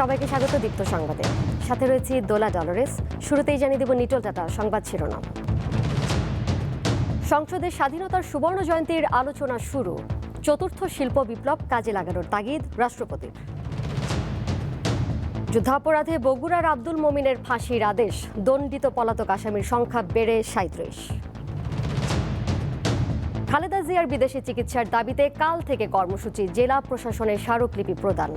সবাইকে স্বাগত দীপ্ত সংবাদে। সাথে রয়েছে দোলা ডলরেস। শুরুতেই জানিয়ে দেব নিটল টাটা সংবাদ শিরোনাম। সংসদে স্বাধীনতার সুবর্ণ জয়ন্তীর আলোচনা শুরু। চতুর্থ শিল্প বিপ্লব কাজে লাগানোর তাগিদ রাষ্ট্রপতির। যুদ্ধাপরাধে বগুড়ার আব্দুল মোমিনের ফাঁসির আদেশ। দণ্ডিত পলাতক আসামির সংখ্যা বেড়ে ৩৭। খালেদা জিয়ার বিদেশে চিকিৎসার দাবিতে কাল থেকে কর্মসূচি। জেলা প্রশাসনের স্মারকলিপি প্রদান।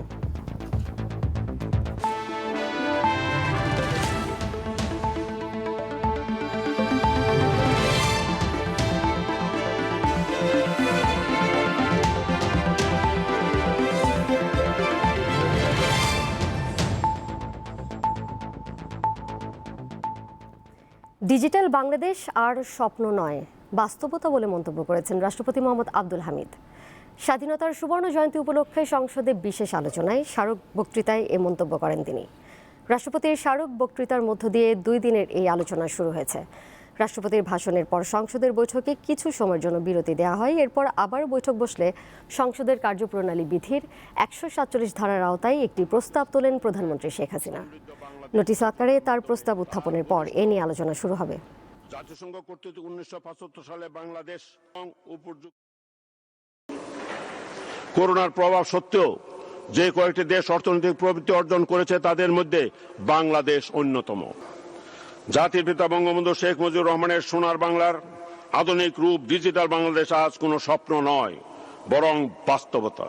ডিজিটাল বাংলাদেশ আর স্বপ্ন নয়, বাস্তবতা বলে মন্তব্য করেছেন রাষ্ট্রপতি মোহাম্মদ আব্দুল হামিদ। স্বাধীনতার সুবর্ণ জয়ন্তী উপলক্ষে সংসদে বিশেষ আলোচনায় স্মারক বক্তৃতায় এ মন্তব্য করেন তিনি। রাষ্ট্রপতির স্মারক বক্তৃতার মধ্য দিয়ে ২ দিনের এই আলোচনা শুরু হয়েছে। রাষ্ট্রপতির ভাষণের পর সংসদের বৈঠকে কিছু সময়ের জন্য বিরতি দেওয়া হয়। এরপর আবার বৈঠক বসলে সংসদের কার্যপ্রণালী বিধির ১৪৭ ধারার আওতায় একটি প্রস্তাব তোলেন প্রধানমন্ত্রী শেখ হাসিনা। নোটিশ আকারে তার প্রস্তাব উত্থাপনের পর এ নিয়ে আলোচনা শুরু হবে। জাতিসংঘ কর্তৃক ১৯৭৫ সালে বাংলাদেশ করোনার প্রভাব সত্ত্বেও যে কয়েকটি দেশ অর্থনৈতিক প্রবৃদ্ধি অর্জন করেছে তাদের মধ্যে বাংলাদেশ অন্যতম। জাতির পিতা বঙ্গবন্ধু শেখ মুজিবুর রহমানের সোনার বাংলার আধুনিক রূপ ডিজিটাল বাংলাদেশ আজ কোনো স্বপ্ন নয়, বরং বাস্তবতা।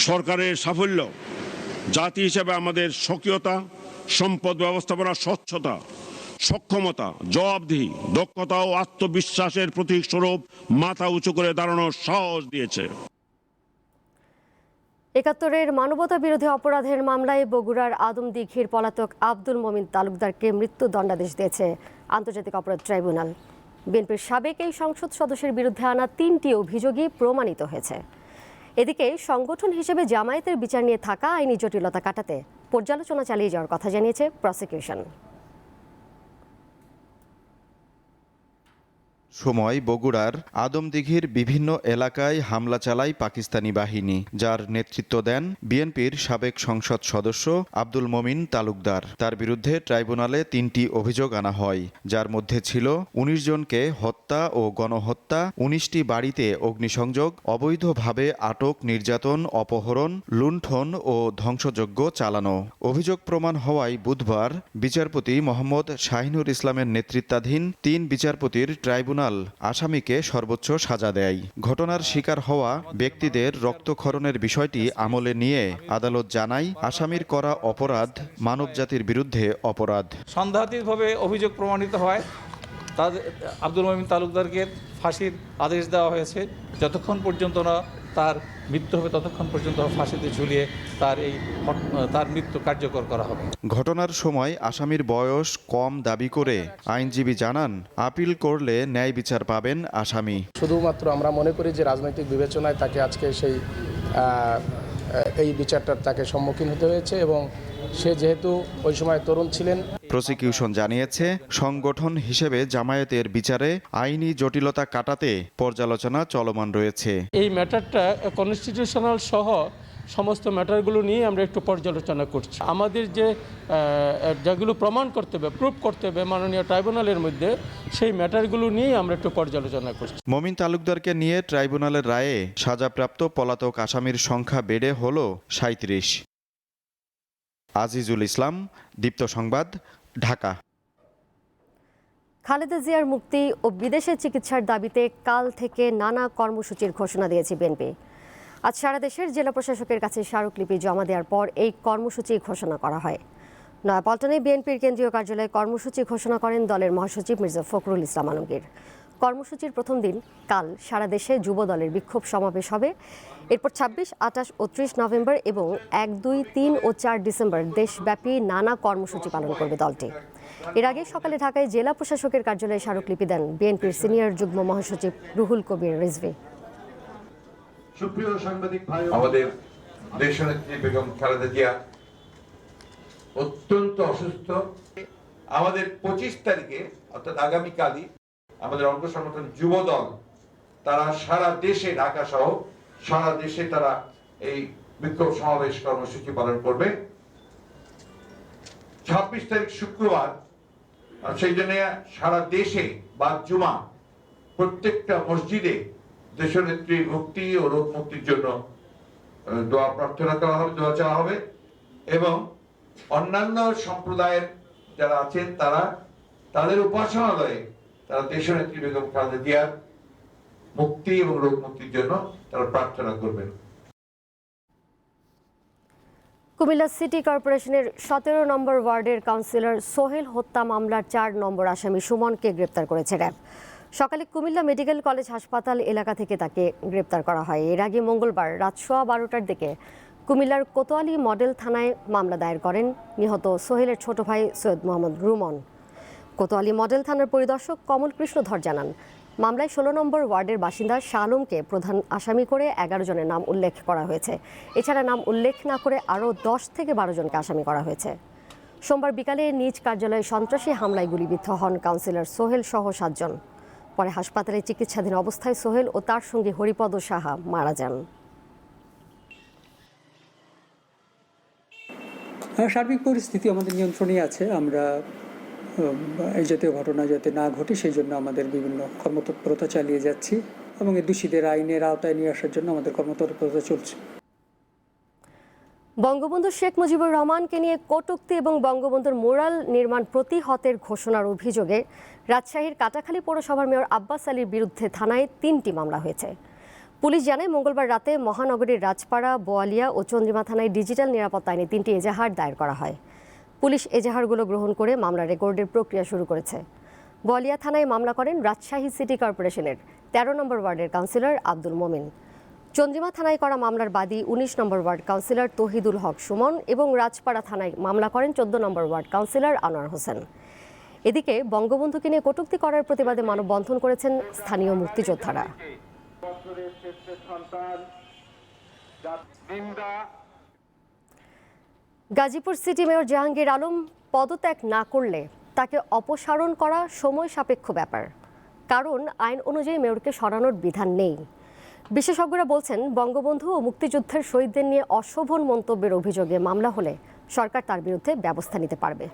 সরকারের সাফল্য জাতি হিসেবে আমাদের সক্রিয়তা, সম্পদ ব্যবস্থাপনা, স্বচ্ছতা, সক্ষমতা, জবাবদিহি, দক্ষতা ও আত্মবিশ্বাসের প্রতীক স্বরূপ মাথা উঁচু করে দাঁড়ানোর সাহস দিয়েছে। ৭১-এর মানবতা বিরোধী অপরাধের মামলায় বগুড়ার আদমদীঘির পলাতক আব্দুল মোমিন তালুকদারকে মৃত্যুদণ্ডাদেশ দিয়েছে আন্তর্জাতিক অপরাধ ট্রাইব্যুনাল। বিএনপির সাবেক এই সংসদ সদস্যের বিরুদ্ধে আনা ৩টি অভিযোগই প্রমাণিত হয়েছে। এদিকে সংগঠন হিসেবে জামায়াতের বিচার নিয়ে থাকা আইনি জটিলতা কাটাতে পর্যালোচনা চালিয়ে যাওয়ার কথা জানিয়েছে প্রসিকিউশন। সময় বগুড়ার আদমদীঘির বিভিন্ন এলাকায় হামলা চালায় পাকিস্তানি বাহিনী, যার নেতৃত্ব দেন বিএনপির সাবেক সংসদ সদস্য আব্দুল মোমিন তালুকদার। তার বিরুদ্ধে ট্রাইব্যুনালে ৩টি অভিযোগ আনা হয়, যার মধ্যে ছিল ১৯ জনকে হত্যা ও গণহত্যা, ১৯টি বাড়িতে অগ্নিসংযোগ, অবৈধভাবে আটক, নির্যাতন, অপহরণ, লুণ্ঠন ও ধ্বংসযজ্ঞ চালানো। অভিযোগ প্রমাণ হওয়ায় বুধবার বিচারপতি মোহাম্মদ শাহিনুর ইসলামের নেতৃত্বাধীন ৩ বিচারপতির ট্রাইব্যুনাল আসামিকে সর্বোচ্চ সাজা দেয়। ঘটনার শিকার হওয়া ব্যক্তিদের রক্তক্ষরণের বিষয়টি আমলে নিয়ে আদালত জানায়, আসামির করা অপরাধ মানবজাতির বিরুদ্ধে অপরাধ। সন্দেহাতীতভাবে অভিযোগ প্রমাণিত হয়, তাদের আব্দুল মোমিন তালুকদারকে ফাঁসির আদেশ দেওয়া হয়েছে। যতক্ষণ পর্যন্ত না তার মৃত্যু হবে ততক্ষণ পর্যন্ত ফাঁসিতে ঝুলিয়ে তার মৃত্যু কার্যকর করা হবে। ঘটনার সময় আসামির বয়স কম দাবি করে আইনজীবী জানান, আপিল করলে ন্যায় বিচার পাবেন আসামি। শুধুমাত্র আমরা মনে করি যে রাজনৈতিক বিবেচনায় তাকে আজকে এই বিচারটার তাকে সম্মুখীন হতে হয়েছে এবং সে যেহেতু ওই সময় তরুণ ছিলেন। প্রসিকিউশন জানিয়েছে, সংগঠন হিসেবে জামায়াতের বিচারে আইনি জটিলতা কাটাতে পর্যালোচনা চলমান রয়েছে। এই ম্যাটারটা কনস্টিটিউশনাল সহ সমস্ত ম্যাটারগুলো নিয়ে আমরা একটু পর্যালোচনা করছি। আমাদের যেগুলো প্রমাণ করতে হবে, প্রুফ করতে হবে মাননীয় ট্রাইব্যুনালের মধ্যে, সেই ম্যাটারগুলো নিয়ে আমরা একটু পর্যালোচনা করছি। মোমিন তালুকদারকে নিয়ে ট্রাইব্যুনালের রায়ে সাজাপ্রাপ্ত পলাতক আসামির সংখ্যা বেড়ে হল ৩৭। আজিজুল ইসলাম, দীপ্ত সংবাদ, ঢাকা। খালেদা জিয়ার মুক্তি ও বিদেশে চিকিৎসার দাবিতে কাল থেকে নানা কর্মসূচির ঘোষণা দিয়েছে বিএনপি। আজ সারা দেশের জেলা প্রশাসকের কাছে স্মারকলিপি জমা দেওয়ার পর এই কর্মসূচি ঘোষণা করা হয়। নয়াপল্টনে বিএনপির কেন্দ্রীয় কার্যালয়ে কর্মসূচি ঘোষণা করেন দলের মহাসচিব মির্জা ফখরুল ইসলাম আলমগীর। কর্মসূচির প্রথম দিন কাল সারা দেশে যুব দলের বিক্ষোভ সমাবেশ হবে। এরপর ২৬, ২৮ ও ৩০ নভেম্বর এবং ১, ২, ৩ ও ৪ ডিসেম্বর দেশব্যাপী নানা কর্মসূচি পালন করবে দলটি। এর আগে সকালে ঢাকায় জেলা প্রশাসকের কার্যালয়ে স্মারকলিপি দেন বিএনপির সিনিয়র যুগ্ম মহাসচিব রুহুল কবির রিজভী। আমাদের দেশনেত্রী বেগম খালেদা জিয়া অত্যন্ত অসুস্থ। আমাদের ২৫ তারিখে অর্থাৎ আগামীকালই আমাদের অঙ্গ সংগঠন যুব দল তারা সারা দেশে, ঢাকা সহ সারা দেশে তারা এই বিক্ষোভ সমাবেশ কর্মসূচি পালন করবে। 26 তারিখ শুক্রবার, সেই জন্য সারা দেশে বা জুমা প্রত্যেকটা মসজিদে দেশনেত্রীর মুক্তি ও রোগ মুক্তির জন্য দোয়া প্রার্থনা করা হবে, দোয়া চাওয়া হবে। এবং অন্যান্য সম্প্রদায়ের যারা আছেন তারা তাদের উপাসনালয়ে তারা দেশনেত্রী বেগম খালেদা জিয়ার মুক্তি এবং রোগ মুক্তির জন্য তারা প্রার্থনা করবেন। কুমিল্লা সিটি কর্পোরেশনের 17 নম্বর ওয়ার্ডের কাউন্সিলর সোহেল হত্যা মামলার 4 নম্বর আসামি সুমনকে গ্রেপ্তার করেছে র্যাব। সকালে কুমিল্লা মেডিকেল কলেজ হাসপাতাল এলাকা থেকে তাকে গ্রেপ্তার করা হয়। এর আগে মঙ্গলবার রাত 12:15টার দিকে কুমিল্লার কোতোয়ালি মডেল থানায় মামলা দায়ের করেন নিহত সোহেলের ছোট ভাই সৈয়দ মোহাম্মদ রুমন। কোতোয়ালি মডেল থানার পরিদর্শক কমল কৃষ্ণ ধর জানান, মামলায় 16 নম্বর ওয়ার্ডের বাসিন্দা শাহ আলমকে প্রধান আসামি করে 11 জনের নাম উল্লেখ করা হয়েছে। এছাড়া নাম উল্লেখ না করে আরও 10 থেকে 12 জনকে আসামি করা হয়েছে। সোমবার বিকালে নিজ কার্যালয়ে সন্ত্রাসী হামলায় গুলিবিদ্ধ হন কাউন্সিলর সোহেল সহ 7 জন। পরে হাসপাতালে চিকিৎসাধীন অবস্থায় সোহেল ও তার সঙ্গী হরিপদ সাহা মারা যান। সার্বিক পরিস্থিতি আমাদের নিয়ন্ত্রণে আছে। আমরা এই জাতীয় ঘটনা যাতে না ঘটে সেই জন্য আমাদের বিভিন্ন কর্মতৎপরতা চালিয়ে যাচ্ছি এবং এই দোষীদের আইনের আওতায় নিয়ে আসার জন্য আমাদের কর্মতৎপরতা চলছে। বঙ্গবন্ধু শেখ মুজিবুর রহমানকে নিয়ে কটূক্তি এবং বঙ্গবন্ধুর ম্যুরাল নির্মাণ প্রতিহতের ঘোষণার অভিযোগে রাজশাহীর কাটাখালী পৌরসভার মেয়র আব্বাস আলীর বিরুদ্ধে থানায় 3টি মামলা হয়েছে। পুলিশ জানায়, মঙ্গলবার রাতে মহানগরীর রাজপাড়া, বোয়ালিয়া ও চন্দ্রিমা থানায় ডিজিটাল নিরাপত্তা আইনে 3টি এজাহার দায়ের করা হয়। পুলিশ এজাহারগুলো গ্রহণ করে মামলা রেকর্ডের প্রক্রিয়া শুরু করেছে। বোয়ালিয়া থানায় মামলা করেন রাজশাহী সিটি কর্পোরেশনের 13 নম্বর ওয়ার্ডের কাউন্সিলর আব্দুল মোমিন। চন্দ্রিমা থানায় করা মামলার বাদী 19 নম্বর ওয়ার্ড কাউন্সিলর তহিদুল হক সুমন এবং রাজপাড়া থানায় মামলা করেন 14 নম্বর ওয়ার্ড কাউন্সিলর আনোয়ার হোসেন। এদিকে বঙ্গবন্ধুকে নিয়ে কটূক্তি করার প্রতিবাদে মানববন্ধন করেছেন স্থানীয় মুক্তিযোদ্ধারা। গাজীপুর সিটি মেয়র জাহাঙ্গীর আলম পদত্যাগ না করলে তাকে অপসারণ করা সময় সাপেক্ষ ব্যাপার, কারণ আইন অনুযায়ী মেয়রকে সরানোর বিধান নেই। বিশেষজ্ঞরা বলছেন, বঙ্গবন্ধু ও মুক্তিযুদ্ধের শহীদদের নিয়ে অশোভন মন্তব্যের অভিযোগে মামলা হলে সরকার তার বিরুদ্ধে ব্যবস্থা নিতে পারবে।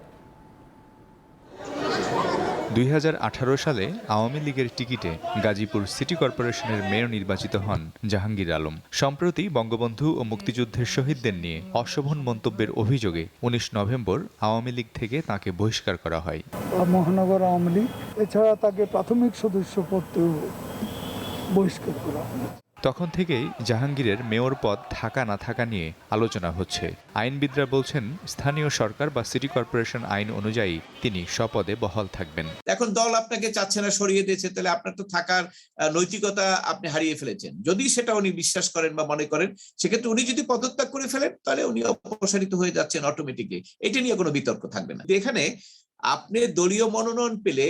2018 সালে আওয়ামী লীগের টিকিটে গাজীপুর সিটি কর্পোরেশনের মেয়র নির্বাচিত হন জাহাঙ্গীর আলম। সম্প্রতি বঙ্গবন্ধু ও মুক্তিযুদ্ধের শহীদদের নিয়ে অশোভন মন্তব্যের অভিযোগে 19 নভেম্বর আওয়ামী লীগ থেকে তাকে বহিষ্কার করা হয়। মহানগর আওয়ামী লীগ এছাড়া তাকে প্রাথমিক সদস্য পদ বহিষ্কার করা হয়। তখন থেকেই জাহাঙ্গীরের মেয়র পদ থাকা না থাকা নিয়ে আলোচনা হচ্ছে। আইনবিদরা বলছেন, স্থানীয় সরকার বা সিটি কর্পোরেশন আইন অনুযায়ী তিনি স্বপদে বহাল থাকবেন। এখন দল আপনাকে চাচ্ছে না, সরিয়ে দিয়েছে, তাহলে আপনার তো থাকার নৈতিকতা আপনি হারিয়ে ফেলেছেন। যদি সেটা উনি বিশ্বাস করেন বা মনে করেন, সেক্ষেত্রে উনি যদি পদত্যাগ করে ফেলেন তাহলে উনি অপসারিত হয়ে যাচ্ছেন অটোমেটিকলি। এটা নিয়ে কোনো বিতর্ক থাকবে না। এখানে আপনি দলীয় মনোনয়ন পেলে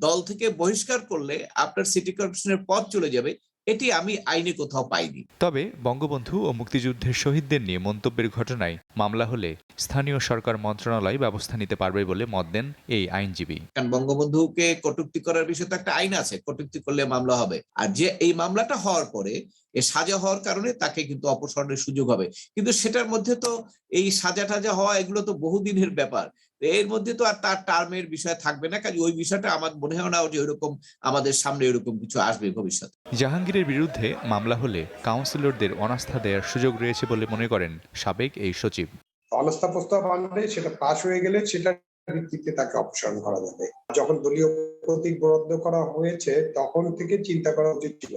দল থেকে বহিষ্কার করলে আপনার সিটি কর্পোরেশনের পদ চলে যাবে, এটি আমি আইনে কোথাও পাইনি। তবে বঙ্গবন্ধু ও মুক্তিযুদ্ধের শহীদদের নিয়ে মন্তব্যের ঘটনায় মামলা হলে স্থানীয় সরকার মন্ত্রণালয় ব্যবস্থা নিতে পারবে বলে মত দেন এই আইনজীবী। কারণ বঙ্গবন্ধুকে কটূক্তি করার বিষয়ে তো একটা আইন আছে, কটূক্তি করলে মামলা হবে। আর যে এই মামলাটা হওয়ার পরে এ সাজা হওয়ার কারণে তাকে কিন্তু অপসারণের সুযোগ হবে, কিন্তু সেটার মধ্যে তো এই সাজা টাজা হওয়া এগুলো তো বহুদিনের ব্যাপার। এর মধ্যে তো আর তার টার্মের বিষয় থাকবে না, কাজে ওই বিষয়টা আমার মনে হয় না যে ওইরকম আমাদের সামনে এরকম কিছু আসবে ভবিষ্যতে। জাহাঙ্গীরের বিরুদ্ধে মামলা হলে কাউন্সিলরদের অনাস্থা দেওয়ার সুযোগ রয়েছে বলে মনে করেন সাবেক এই সচিব। অনাস্থা প্রস্তাব আনলে সেটা পাশ হয়ে গেলে সেটা ভিত্তিতে তাকে অপসারণ করা যাবে। যখন দলীয় প্রতীক বরাদ্দ করা হয়েছে তখন থেকে চিন্তা করা উচিত ছিল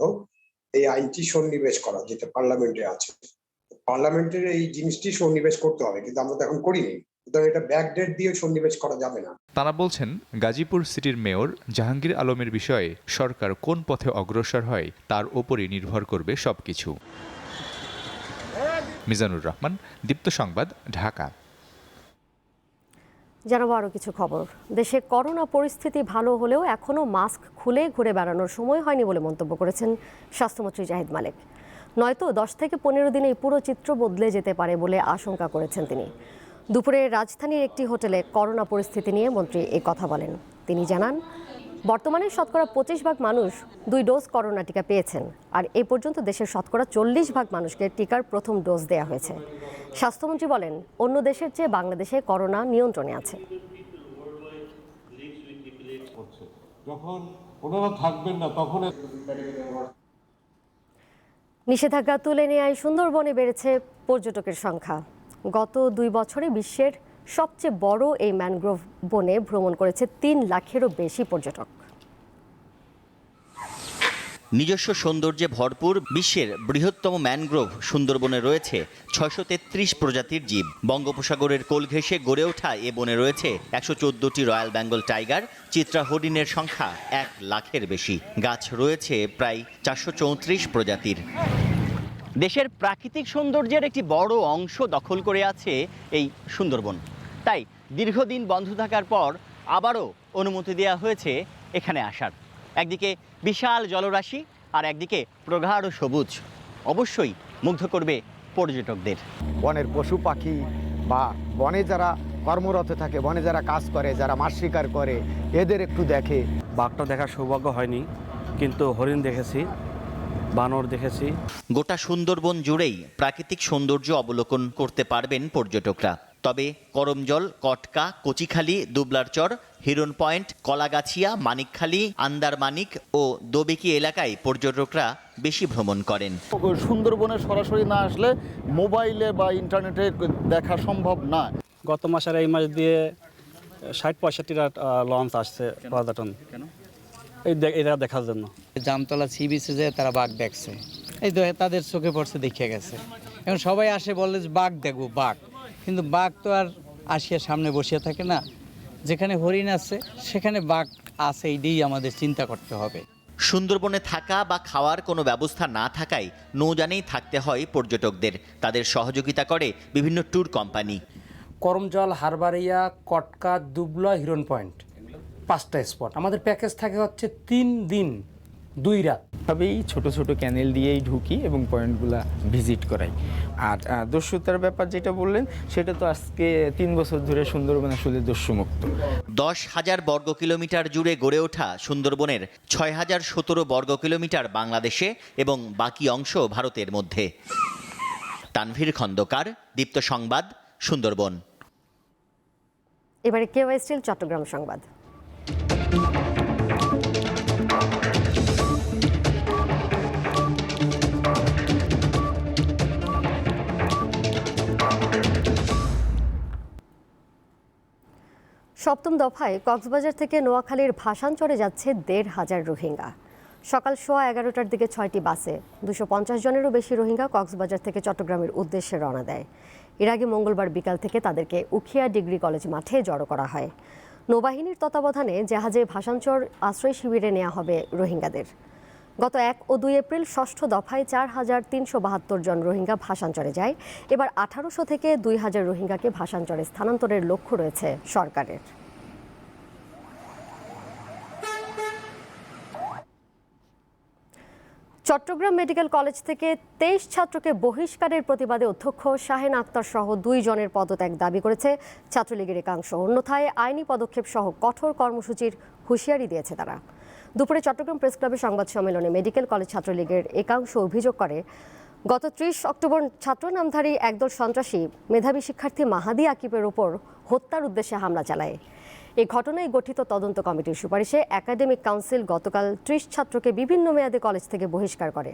এই আইনটি সন্নিবেশ করা, যেটা পার্লামেন্টে আছে। পার্লামেন্টের এই জিনিসটি সন্নিবেশ করতে হবে, কিন্তু আমরা তো এখন করিনি। এটা ব্যাকডেট দিয়ে সন্নিবেশ করা যাবে না। তারা বলছেন, গাজীপুর সিটির মেয়র জাহাঙ্গীর আলমের বিষয়ে সরকার কোন পথে অগ্রসর হয় তার উপরই নির্ভর করবে সবকিছু। মিজানুর রহমান, দীপ্ত সংবাদ, ঢাকা। জানাবো আরও কিছু খবর। দেশে করোনা পরিস্থিতি ভালো হলেও এখনও মাস্ক খুলে ঘুরে বেড়ানোর সময় হয়নি বলে মন্তব্য করেছেন স্বাস্থ্যমন্ত্রী জাহিদ মালেক। নয়তো 10 থেকে 15 দিনে পুরো চিত্র বদলে যেতে পারে বলে আশঙ্কা করেছেন তিনি। দুপুরে রাজধানীর একটি হোটেলে করোনা পরিস্থিতি নিয়ে মন্ত্রী এই কথা বলেন। তিনি জানান, বর্তমানে শতকরা 25% মানুষ 2 ডোজ করোনা টিকা পেয়েছেন, আর এ পর্যন্ত দেশের শতকরা 40% মানুষকে টিকার প্রথম ডোজ দেওয়া হয়েছে। স্বাস্থ্যমন্ত্রী বলেন, অন্য দেশের চেয়ে বাংলাদেশে করোনা নিয়ন্ত্রণে আছে। যখন ওনারা থাকবেন না তখন নিষেধাজ্ঞা তুলে নেওয়ায় সুন্দরবনে বেড়েছে পর্যটকের সংখ্যা। গত 2 বছরে বিশ্বের সবচেয়ে বড় এই ম্যানগ্রোভ বনে ভ্রমণ করেছে 3 লাখেরও বেশি পর্যটক। নিজস্ব সৌন্দর্যে ভরপুর বিশ্বের বৃহত্তম ম্যানগ্রোভ সুন্দরবনে রয়েছে 633 প্রজাতির জীব। বঙ্গোপসাগরের কোল ঘেঁষে গড়ে ওঠা এ বনে রয়েছে 114টি রয়্যাল বেঙ্গল টাইগার, চিত্রা হরিণের সংখ্যা 1 লাখের বেশি। গাছ রয়েছে প্রায় 434 প্রজাতির। দেশের প্রাকৃতিক সৌন্দর্যের একটি বড় অংশ দখল করে আছে এই সুন্দরবন। তাই দীর্ঘদিন বন্ধ থাকার পর আবারও অনুমতি দেওয়া হয়েছে এখানে আসার। একদিকে বিশাল জলরাশি আর একদিকে প্রগাঢ় সবুজ, অবশ্যই মুগ্ধ করবে পর্যটকদের। বনের পশু পাখি বা বনে যারা কর্মরত থাকে, বনে যারা কাজ করে, যারা মাছ শিকার করে, এদের একটু দেখে। বাঘটা দেখার সৌভাগ্য হয়নি, কিন্তু হরিণ দেখেছি, বানর দেখেছি। গোটা সুন্দরবন জুড়েই প্রাকৃতিক সৌন্দর্য অবলোকন করতে পারবেন পর্যটকরা। তবে করমজল, কটকা, কচিখালী, দুবলারচর, হিরন পয়েন্ট, কলাগাছিয়া, মানিকখালী, আন্দারমানিক ও দোবেকি এলাকায় পর্যটকরা বেশি ভ্রমণ করেন। সুন্দরবনে সরাসরি না আসলে মোবাইলে বা ইন্টারনেটে দেখা সম্ভব না। গত মাসের এই মাস দিয়ে 60-65টা লঞ্চ আসছে পর্যটন, এটা দেখার জন্য। জামতলা সি বিচে যে তারা বাঘ দেখছে, এই তো তাদের চোখে পড়ছে, দেখে গেছে। এখন সবাই আসে বলে যে বাঘ দেখবো, বাঘ, কিন্তু বাঘ তো আর আসিয়া সামনে বসিয়া থাকে না। যেখানে হরিণ আছে সেখানে বাঘ আছে, এইটাই আমাদের চিন্তা করতে হবে। সুন্দরবনে থাকা বা খাওয়ার কোনো ব্যবস্থা না থাকায় নৌযানেই থাকতে হয় পর্যটকদের। তাদের সহযোগিতা করে বিভিন্ন ট্যুর কোম্পানি। করমজল, হারবারিয়া, কটকা, দুবলা, হিরন পয়েন্ট, 5টা স্পট। আমাদের প্যাকেজ থাকে হচ্ছে 3 দিন 2 রাত। ভাবেই ছোট ছোট ক্যানেল দিয়েই ঢুকি এবং পয়েন্টগুলা ভিজিট করাই। আর দস্যুতার ব্যাপার যেটা বললেন, সেটা তো আজকে 3 বছর ধরে সুন্দরবন আসলে দস্যুমুক্ত। 10,000 বর্গ কিলোমিটার জুড়ে গড়ে ওঠা সুন্দরবনের 6,017 বর্গ কিলোমিটার বাংলাদেশে এবং বাকি অংশ ভারতের মধ্যে। তানভীর খন্দকার, দীপ্ত সংবাদ, সুন্দরবন। এবারে কেওয়াই স্টিল চট্টগ্রাম সংবাদ। সপ্তম দফায় কক্সবাজার থেকে নোয়াখালীর ভাসানচরে যাচ্ছে 1,500 রোহিঙ্গা। সকাল 11:15টার দিকে 6টি বাসে 250 জনেরও বেশি রোহিঙ্গা কক্সবাজার থেকে চট্টগ্রামের উদ্দেশ্যে রওনা দেয়। এর আগে মঙ্গলবার বিকাল থেকে তাদেরকে উখিয়া ডিগ্রি কলেজ মাঠে জড়ো করা হয়। নৌবাহিনীর তত্ত্বাবধানে জাহাজে ভাসানচর আশ্রয় শিবিরে নেওয়া হবে রোহিঙ্গাদের। গত 1 ও 2 এপ্রিল ষষ্ঠ দফায় 4,372 জন রোহিঙ্গা ভাসানচরে যায়। এবার 1800 থেকে 2,000 রোহিঙ্গাকে ভাসানচরে স্থানান্তরের লক্ষ্য রয়েছে সরকারের। চট্টগ্রাম মেডিকেল কলেজ থেকে 23 ছাত্রকে বহিষ্কারের প্রতিবাদে অধ্যক্ষ শাহেন আক্তার সহ 2 জনের পদত্যাগ দাবি করেছে ছাত্রলীগের একাংশ। অন্যথায় আইনি পদক্ষেপ সহ কঠোর কর্মসূচির হুঁশিয়ারি দিয়েছে তারা। দুপুরে চট্টগ্রাম প্রেস ক্লাবের সংবাদ সম্মেলনে মেডিকেল কলেজ ছাত্রলীগের একাংশ অভিযোগ করে, গত 30 অক্টোবর ছাত্র নামধারী একদল সন্ত্রাসী মেধাবী শিক্ষার্থী মাহাদি আকিবের ওপর হত্যার উদ্দেশ্যে হামলা চালায়। এই ঘটনায় গঠিত তদন্ত কমিটির সুপারিশে একাডেমিক কাউন্সিল গতকাল 30 ছাত্রকে বিভিন্ন মেয়াদে কলেজ থেকে বহিষ্কার করে।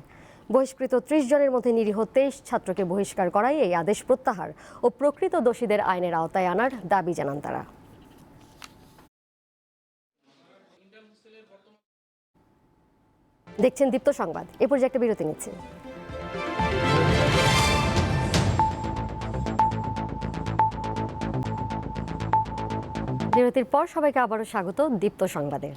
বহিষ্কৃত 30 জনের মধ্যে নিরীহ 23 ছাত্রকে বহিষ্কার করায় এই আদেশ প্রত্যাহার ও প্রকৃত দোষীদের আইনের আওতায় আনার দাবি জানান তারা। দেখছেন দীপ্ত সংবাদ। এ পর্যায়ে একটা বিরতি নিচ্ছি। বিরতির পর সবাইকে আবারও স্বাগত দীপ্ত সংবাদে।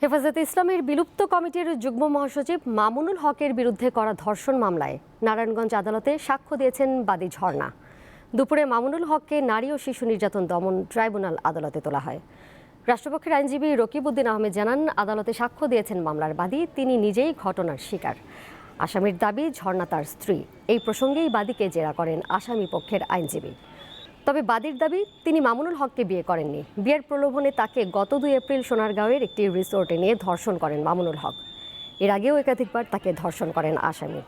হেফাজতে ইসলামের বিলুপ্ত কমিটির যুগ্ম মহাসচিব মামুনুল হকের বিরুদ্ধে করা ধর্ষণ মামলায় নারায়ণগঞ্জ আদালতে সাক্ষ্য দিয়েছেন বাদী ঝর্ণা। দুপুরে মামুনুল হককে নারী ও শিশু নির্যাতন দমন ট্রাইব্যুনাল আদালতে তোলা হয়। রাষ্ট্রপক্ষের আইনজীবী রকিবউদ্দিন আহমেদ জানান, আদালতে সাক্ষ্য দিয়েছেন মামলার বাদী, তিনি নিজেই ঘটনার শিকার। আসামির দাবি ঝর্ণা তার স্ত্রী। এই প্রসঙ্গেই বাদীকে জেরা করেন আসামি পক্ষের আইনজীবী। তবে বাদীর দাবি, তিনি মামুনুল হককে বিয়ে করেননি। বিয়ের প্রলোভনে তাকে গত 2 এপ্রিল সোনারগাঁওয়ের একটি রিসোর্টে নিয়ে ধর্ষণ করেন মামুনুল হক। এর আগেও একাধিকবার তাকে ধর্ষণ করেন আসামি।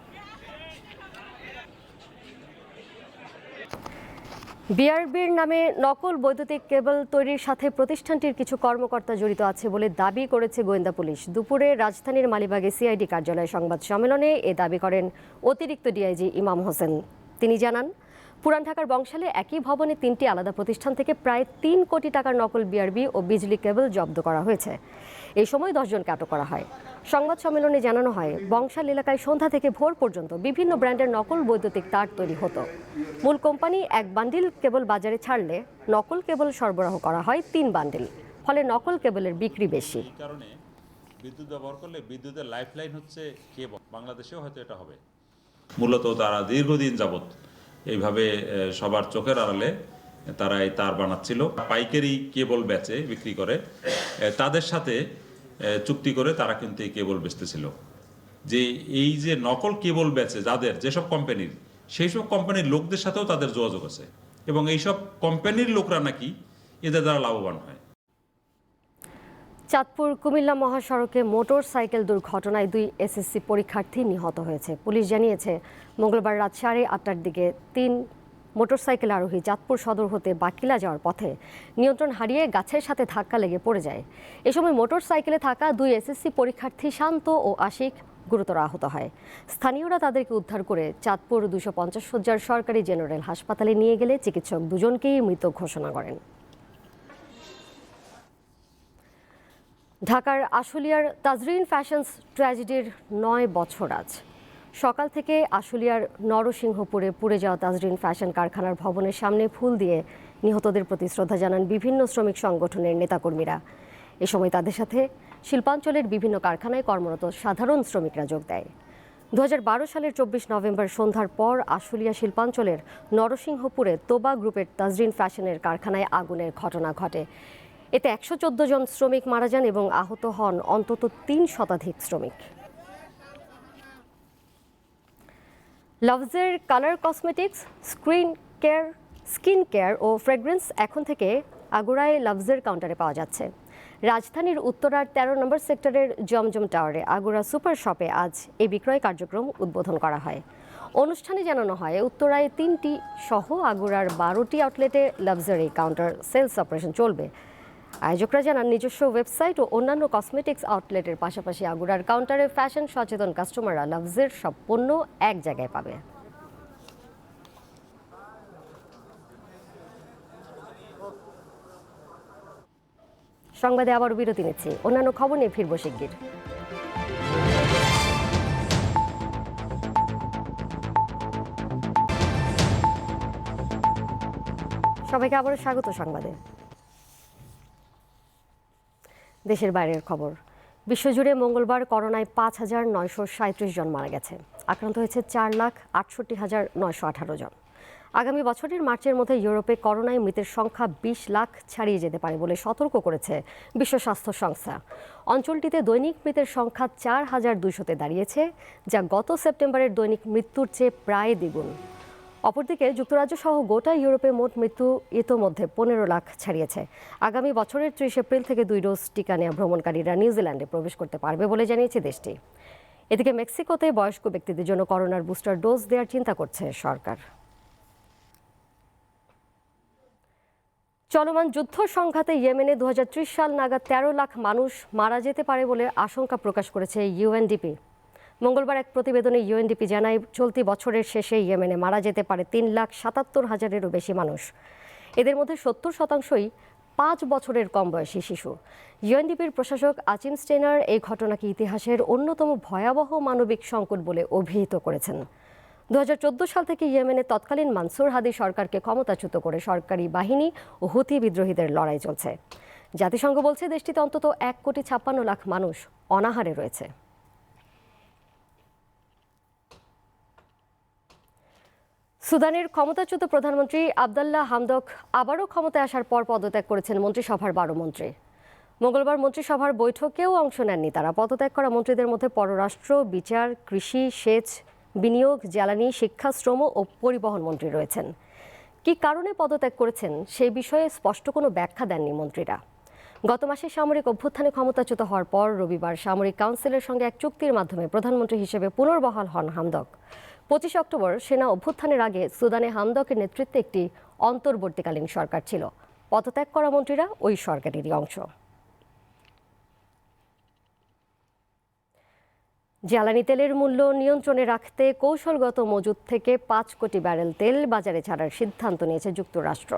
বিআরবির নামে নকল বৈদ্যুতিক কেবল তৈরির সাথে প্রতিষ্ঠানটির কিছু কর্মকর্তা জড়িত আছে বলে দাবি করেছে গোয়েন্দা পুলিশ। দুপুরে রাজধানীর মালিবাগে সিআইডি কার্যালয়ে সংবাদ সম্মেলনে এ দাবি করেন অতিরিক্ত ডিআইজি ইমাম হোসেন। তিনি জানান, পুরান ঢাকার বংশালে একই ভবনে 3টি আলাদা প্রতিষ্ঠান থেকে প্রায় 3 কোটি টাকার নকল বিআরবি ও বিজলি কেবল জব্দ করা হয়েছে। এই সময় 10 জনকে আটক করা হয়। সংবাদ সম্মেলনে জানানো হয়, বংশাল এলাকায় সন্ধ্যা থেকে ভোর পর্যন্ত বিভিন্ন ব্র্যান্ডের নকল বৈদ্যুতিক তার তৈরি হতো। মূল কোম্পানি 1 বান্ডিল কেবল বাজারে ছাড়লে নকল কেবল সরবরাহ করা হয় 3 বান্ডিল, ফলে নকল কেবলের বিক্রি বেশি। কারণে বিদ্যুৎ ব্যবহার করলে বিদ্যুতের লাইফলাইন হচ্ছে কেবল। বাংলাদেশেও হয়তো এটা হবে। মূলত তারা দীর্ঘদিন যাবত এইভাবে সবার চোখের আড়ালে তারা এই তার বানাচ্ছিল। পাইকারি কেবল বেচে বিক্রি করে, তাদের সাথে চুক্তি করে তারা কিন্তু এই কেবল বেচতেছিল। যে এই যে নকল কেবল বেচে যাদের, যেসব কোম্পানির, সেই সব কোম্পানির লোকদের সাথেও তাদের যোগাযোগ আছে এবং এইসব কোম্পানির লোকরা নাকি এদের দ্বারা লাভবান হয়। চাঁদপুর কুমিল্লা মহাসড়কে মোটর সাইকেল দুর্ঘটনায় 2 এসএসসি পরীক্ষার্থী নিহত হয়েছে। পুলিশ জানিয়েছে, মঙ্গলবার রাত 8:30টার দিকে 3 মোটরসাইকেল আরোহী চাঁদপুর সদর হতে বাকিলা যাওয়ার পথে নিয়ন্ত্রণ হারিয়ে গাছের সাথে ধাক্কা লেগে পড়ে যায়। এ সময় মোটরসাইকেলে থাকা 2 এসএসসি পরীক্ষার্থী শান্ত ও আশিক গুরুতর আহত হয়। স্থানীয়রা তাদেরকে উদ্ধার করে চাঁদপুর 250 শয্যার সরকারি জেনারেল হাসপাতালে নিয়ে গেলে চিকিৎসক দুজনকেই মৃত ঘোষণা করেন। ঢাকার আশুলিয়ার তাজরিন ফ্যাশনস ট্র্যাজেডির 9 বছর আজ। সকাল থেকে আশুলিয়ার নরসিংহপুরে পুড়ে যাওয়া তাজরিন ফ্যাশন কারখানার ভবনের সামনে ফুল দিয়ে নিহতদের প্রতি শ্রদ্ধা জানান বিভিন্ন শ্রমিক সংগঠনের নেতাকর্মীরা। এ সময় তাদের সাথে শিল্পাঞ্চলের বিভিন্ন কারখানায় কর্মরত সাধারণ শ্রমিকরা যোগ দেয়। 2012 সালের 24 নভেম্বর সন্ধ্যার পর আশুলিয়া শিল্পাঞ্চলের নরসিংহপুরে তোবা গ্রুপের তাজরিন ফ্যাশনের কারখানায় আগুনের ঘটনা ঘটে। এতে 114 জন শ্রমিক মারা যান এবং আহত হন অন্তত 3 শতাধিক শ্রমিক। লাভজের কালার কসমেটিক্স, স্কিন কেয়ার ও ফ্রেগ্রেন্স এখন থেকে আগুরায় লাভজের কাউন্টারে পাওয়া যাচ্ছে। রাজধানীর উত্তরার 13 নম্বর সেক্টরের জমজম টাওয়ারে আগুরা সুপার শপে আজ এই বিক্রয় কার্যক্রম উদ্বোধন করা হয়। অনুষ্ঠানে জানানো হয়, উত্তরায় 3টি সহ আগুরার 12টি আউটলেটে লাভজের এই কাউন্টার সেলস অপারেশন চলবে। আয়োজকরা জানান, নিজস্ব ওয়েবসাইট ও অন্যান্য কসমেটিক্স আউটলেটের পাশাপাশি আগুরার কাউন্টারে ফ্যাশন সচেতন কাস্টমাররা লাভজের সব পণ্য এক জায়গায় পাবে। সংবাদে আবারও বিরতি নিচ্ছি, অন্যান্য খবর নিয়ে ফিরব শিগগির। সবাইকে আবারও স্বাগত সংবাদে। দেশের বাইরের খবর। বিশ্বজুড়ে মঙ্গলবার করোনায় 5,937 জন মারা গেছে। আক্রান্ত হয়েছে 4,68,918 জন। আগামী বছরের মার্চের মধ্যে ইউরোপে করোনায় মৃতের সংখ্যা 20 লাখ ছাড়িয়ে যেতে পারে বলে সতর্ক করেছে বিশ্ব স্বাস্থ্য সংস্থা। অঞ্চলটিতে দৈনিক মৃতের সংখ্যা 4,200-তে দাঁড়িয়েছে, যা গত সেপ্টেম্বরের দৈনিক মৃত্যুর চেয়ে প্রায় দ্বিগুণ। অপরদিকে যুক্তরাজ্য সহ গোটা ইউরোপে মোট মৃত্যু ইতোমধ্যে 15 লাখ ছাড়িয়েছে। আগামী বছরের 30 এপ্রিল থেকে 2 ডোজ টিকা নেওয়া ভ্রমণকারীরা নিউজিল্যান্ডে প্রবেশ করতে পারবে বলে জানিয়েছে দেশটি। এদিকে মেক্সিকোতে বয়স্ক ব্যক্তিদের জন্য করোনার বুস্টার ডোজ দেওয়ার চিন্তা করছে সরকার। চলমান যুদ্ধ সংঘাতে ইয়েমেনে 2030 সাল নাগাদ 13 লাখ মানুষ মারা যেতে পারে বলে আশঙ্কা প্রকাশ করেছে ইউএনডিপি। মঙ্গলবার এক প্রতিবেদনে ইউএনডিপি জানায়, চলতি বছরের শেষে ইয়েমেনে মারা যেতে পারে 3,77,000-এরও বেশি মানুষ। এদের মধ্যে 70%ই 5 বছরের কম বয়সী শিশু। ইউএনডিপির প্রশাসক আচিম স্টেনার এই ঘটনাকে ইতিহাসের অন্যতম ভয়াবহ মানবিক সংকট বলে অভিহিত করেছেন। 2014 সাল থেকে ইয়েমেনে তৎকালীন মানসুর হাদি সরকারকে ক্ষমতাচ্যুত করে সরকারি বাহিনী ও হুথি বিদ্রোহীদের লড়াই চলছে। জাতিসংঘ বলছে, দেশটিতে অন্তত 1,56,00,000 মানুষ অনাহারে রয়েছে। সুদানের ক্ষমতাচ্যুত প্রধানমন্ত্রী আবদাল্লাহ হামদক আবারও ক্ষমতায় আসার পর পদত্যাগ করেছেন মন্ত্রিসভার 12 মন্ত্রী। মঙ্গলবার মন্ত্রিসভার বৈঠকেও অংশ নেননি তারা। পদত্যাগ করা মন্ত্রীদের মধ্যে পররাষ্ট্র, বিচার, কৃষি, সেচ, বিনিয়োগ, জ্বালানি, শিক্ষা, শ্রম ও পরিবহন মন্ত্রী রয়েছেন। কী কারণে পদত্যাগ করেছেন সেই বিষয়ে স্পষ্ট কোনো ব্যাখ্যা দেননি মন্ত্রীরা। গত মাসে সামরিক অভ্যুত্থানে ক্ষমতাচ্যুত হওয়ার পর রবিবার সামরিক কাউন্সিলের সঙ্গে এক চুক্তির মাধ্যমে প্রধানমন্ত্রী হিসেবে পুনর্বহাল হন হামদক। 25 অক্টোবর সেনা অভ্যুত্থানের আগে সুদানে হামদকের নেতৃত্বে একটি অন্তর্বর্তীকালীন সরকার ছিল। পদত্যাগ করা মন্ত্রীরা ওই সরকারেরই অংশ। জ্বালানি তেলের মূল্য নিয়ন্ত্রণে রাখতে কৌশলগত মজুদ থেকে 5 কোটি ব্যারেল তেল বাজারে ছাড়ার সিদ্ধান্ত নিয়েছে যুক্তরাষ্ট্র।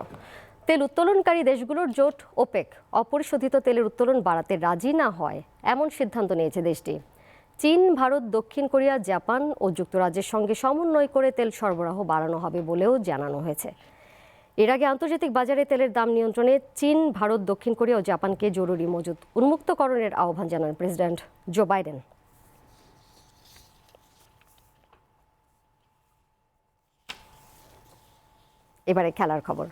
তেল উত্তোলনকারী দেশগুলোর জোট ওপেক অপরিশোধিত তেলের উত্তোলন বাড়াতে রাজি না হয় এমন সিদ্ধান্ত নিয়েছে দেশটি। চীন, ভারত, দক্ষিণ কোরিয়া, জাপান ও যুক্তরাজ্যের সঙ্গে সমন্বয় করে তেল সরবরাহ বাড়ানো হবে বলেও জানানো হয়েছে। এর আগে আন্তর্জাতিক বাজারে তেলের দাম নিয়ন্ত্রণে চীন, ভারত, দক্ষিণ কোরিয়া ও জাপানকে জরুরি মজুদ উন্মুক্তকরণের আহ্বান জানান প্রেসিডেন্ট জো বাইডেন। এবারে খেলার খবর।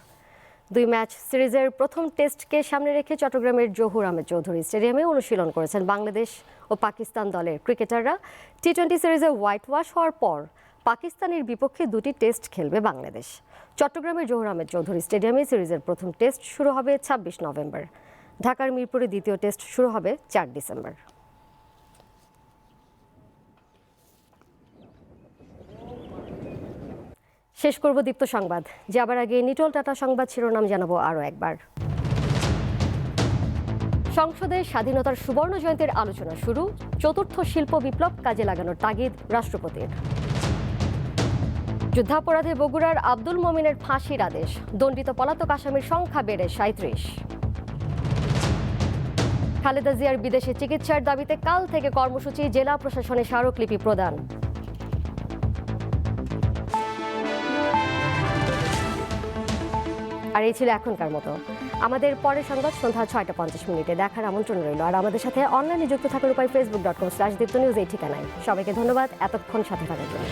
2 ম্যাচ সিরিজের প্রথম টেস্টকে সামনে রেখে চট্টগ্রামের জহুর আহমেদ চৌধুরী স্টেডিয়ামে অনুশীলন করেছেন বাংলাদেশ ও পাকিস্তান দলের ক্রিকেটাররা। টি-20 সিরিজে হোয়াইট ওয়াশ হওয়ার পর পাকিস্তানের বিপক্ষে 2টি টেস্ট খেলবে বাংলাদেশ। চট্টগ্রামের জহুর আহমেদ চৌধুরী স্টেডিয়ামে সিরিজের প্রথম টেস্ট শুরু হবে 26 নভেম্বর। ঢাকার মিরপুরে দ্বিতীয় টেস্ট শুরু হবে 4 ডিসেম্বর। শেষ করব দীপ্ত সংবাদ। যাবার আগে নিটল টাটা সংবাদ শিরোনাম জানাবো আরও একবার। সংসদে স্বাধীনতার সুবর্ণ জয়ন্তীর আলোচনা শুরু। চতুর্থ শিল্প বিপ্লব কাজে লাগানোর তাগিদ রাষ্ট্রপতির। যুদ্ধাপরাধে বগুড়ার আব্দুল মমিনের ফাঁসির আদেশ। দণ্ডিত পলাতক আসামির সংখ্যা বেড়ে 37। খালেদা জিয়ার বিদেশে চিকিৎসার দাবিতে কাল থেকে কর্মসূচি, জেলা প্রশাসনে স্মারকলিপি প্রদান। আর এই ছিল এখনকার মতো। আমাদের পরের সংবাদ সন্ধ্যা 6টা 50 দেখার আমন্ত্রণ রইল। আর আমাদের সাথে অনলাইনে যুক্ত থাকার উপায় facebook.com/diptonews এই ঠিকানায়। সবাইকে ধন্যবাদ এতক্ষণ সাথে থাকার জন্য।